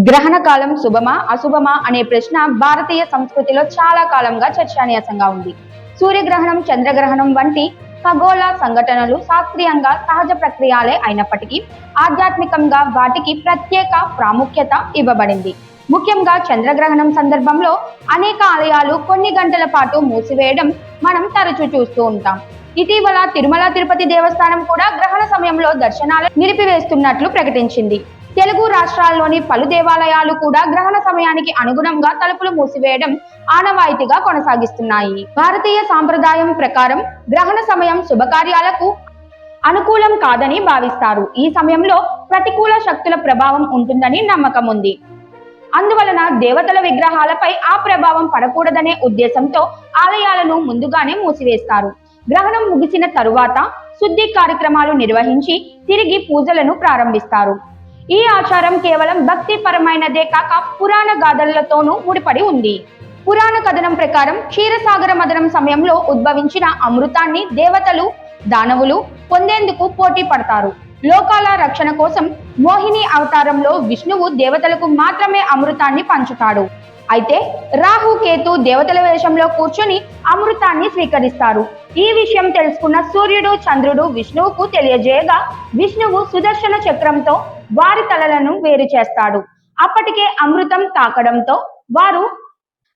గ్రహణ కాలం శుభమా అశుభమా అనే ప్రశ్న భారతీయ సంస్కృతిలో చాలా కాలంగా చర్చనీయాంశంగా ఉంది. సూర్యగ్రహణం, చంద్రగ్రహణం వంటి ఖగోళ సంఘటనలు శాస్త్రీయంగా సహజ ప్రక్రియలే అయినప్పటికీ ఆధ్యాత్మికంగా వాటికి ప్రత్యేక ప్రాముఖ్యత ఇవ్వబడింది. ముఖ్యంగా చంద్రగ్రహణం సందర్భంలో అనేక ఆలయాలు కొన్ని గంటల పాటు మూసివేయడం మనం తరచూ చూస్తూ ఉంటాం. ఇటీవల తిరుమల తిరుపతి దేవస్థానం కూడా గ్రహణ సమయంలో దర్శనాలు నిలిపివేస్తున్నట్లు ప్రకటించింది. తెలుగు రాష్ట్రాల్లోని పలు దేవాలయాలు కూడా గ్రహణ సమయానికి అనుగుణంగా తలుపులు మూసివేయడం ఆనవాయితీగా కొనసాగిస్తున్నాయి. భారతీయ సాంప్రదాయం ప్రకారం గ్రహణ సమయం శుభకార్యాలకు అనుకూలం కాదని భావిస్తారు. ఈ సమయంలో ప్రతికూల శక్తుల ప్రభావం ఉంటుందని నమ్మకం ఉంది. అందువలన దేవతల విగ్రహాలపై ఆ ప్రభావం పడకూడదనే ఉద్దేశంతో ఆలయాలను ముందుగానే మూసివేస్తారు. గ్రహణం ముగిసిన తరువాత శుద్ధి కార్యక్రమాలు నిర్వహించి తిరిగి పూజలను ప్రారంభిస్తారు. ఈ ఆచారం కేవలం భక్తి పరమైనదే కాక పురాణ గాథలతోనూ ముడిపడి ఉంది. పురాణ కథనం ప్రకారం క్షీరసాగర మథనం సమయంలో ఉద్భవించిన అమృతాన్ని దేవతలు, దానవులు పొందేందుకు పోటీ పడతారు. లోకాల రక్షణ కోసం మోహిని అవతారంలో విష్ణువు దేవతలకు మాత్రమే అమృతాన్ని పంచుతాడు. అయితే రాహు, కేతు దేవతల వేషంలో కూర్చొని అమృతాన్ని స్వీకరిస్తారు. ఈ విషయం తెలుసుకున్న సూర్యుడు, చంద్రుడు విష్ణువుకు తెలియజేయగా విష్ణువు సుదర్శన చక్రంతో వారి తలలను వేరు చేస్తాడు. అప్పటికే అమృతం తాకడంతో వారు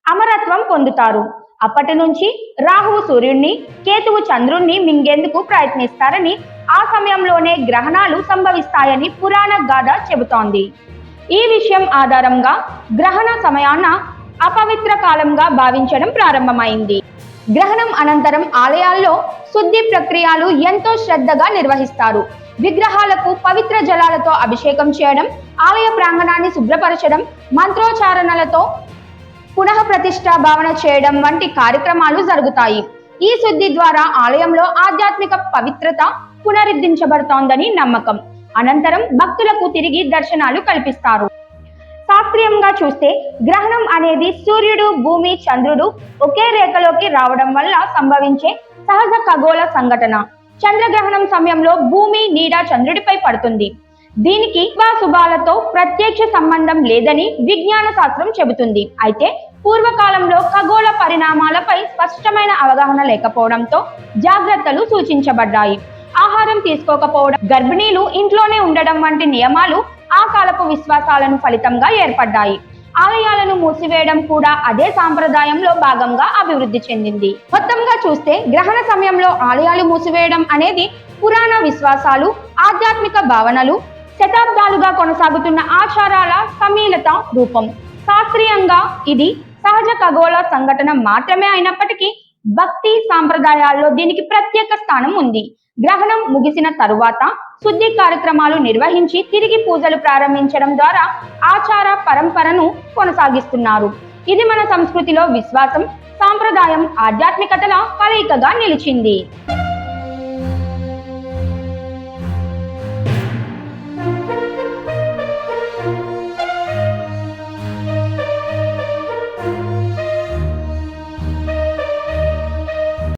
అమరత్వం పొందుతారు. అప్పటి నుంచి రాహువు సూర్యుడిని, కేతువు చంద్రుణ్ణి మింగేందుకు ప్రయత్నిస్తారని, ఆ సమయంలోనే గ్రహణాలు సంభవిస్తాయని పురాణ గాథ చెబుతోంది. ఈ విషయం ఆధారంగా గ్రహణ సమయాన అపవిత్ర కాలంగా భావించడం ప్రారంభమైంది. గ్రహణం అనంతరం ఆలయాల్లో శుద్ధి ప్రక్రియలు ఎంతో శ్రద్ధగా నిర్వహిస్తారు. విగ్రహాలకు పవిత్ర జలాలతో అభిషేకం చేయడం, ఆలయ ప్రాంగణాన్ని శుభ్రపరచడం, మంత్రోచ్చారణలతో పునః ప్రతిష్ఠా భావన చేయడం వంటి కార్యక్రమాలు జరుగుతాయి. ఈ శుద్ధి ద్వారా ఆలయంలో ఆధ్యాత్మిక పవిత్రత పునరుద్ధరించబడుతోందని నమ్మకం. అనంతరం భక్తులకు తిరిగి దర్శనాలు కల్పిస్తారు. శాస్త్రీయంగా చూస్తే గ్రహణం అనేది సూర్యుడు, భూమి, చంద్రుడు ఒకే రేఖలోకి రావడం వల్ల సంభవించే సహజ ఖగోళ సంఘటన. చంద్రగ్రహణం సమయంలో భూమి నీడ చంద్రుడిపై పడుతుంది. దీనికి శుభాలతో ప్రత్యక్ష సంబంధం లేదని విజ్ఞాన శాస్త్రం చెబుతుంది. అయితే పూర్వకాలంలో ఖగోళ పరిణామాలపై స్పష్టమైన అవగాహన లేకపోవడంతో జాగ్రత్తలు సూచించబడ్డాయి. ఆహారం తీసుకోకపోవడం, గర్భిణీలు ఇంట్లోనే ఉండడం వంటి నియమాలు ఆ కాలపు విశ్వాసాలను ఫలితంగా ఏర్పడ్డాయి. ఆలయాలను మూసివేయడం కూడా అదే సాంప్రదాయంలో భాగంగా అభివృద్ధి చెందింది. మొత్తంగా చూస్తే గ్రహణ సమయంలో ఆలయాలు మూసివేయడం అనేది పురాణ విశ్వాసాలు, ఆధ్యాత్మిక భావనలు, శతాబ్దాలుగా కొనసాగుతున్న ఆచారాల సమ్మిళిత రూపం. శాస్త్రీయంగా ఇది సహజ ఖగోళ సంఘటన మాత్రమే అయినప్పటికీ భక్తి సాంప్రదాయాల్లో దీనికి ప్రత్యేక స్థానం ఉంది. గ్రహణం ముగిసిన తరువాత శుద్ధి కార్యక్రమాలు నిర్వహించి తిరిగి పూజలు ప్రారంభించడం ద్వారా ఆచార పరంపరను కొనసాగిస్తున్నారు. ఇది మన సంస్కృతిలో విశ్వాసం, సాంప్రదాయం, ఆధ్యాత్మికతల కలయికగా నిలిచింది.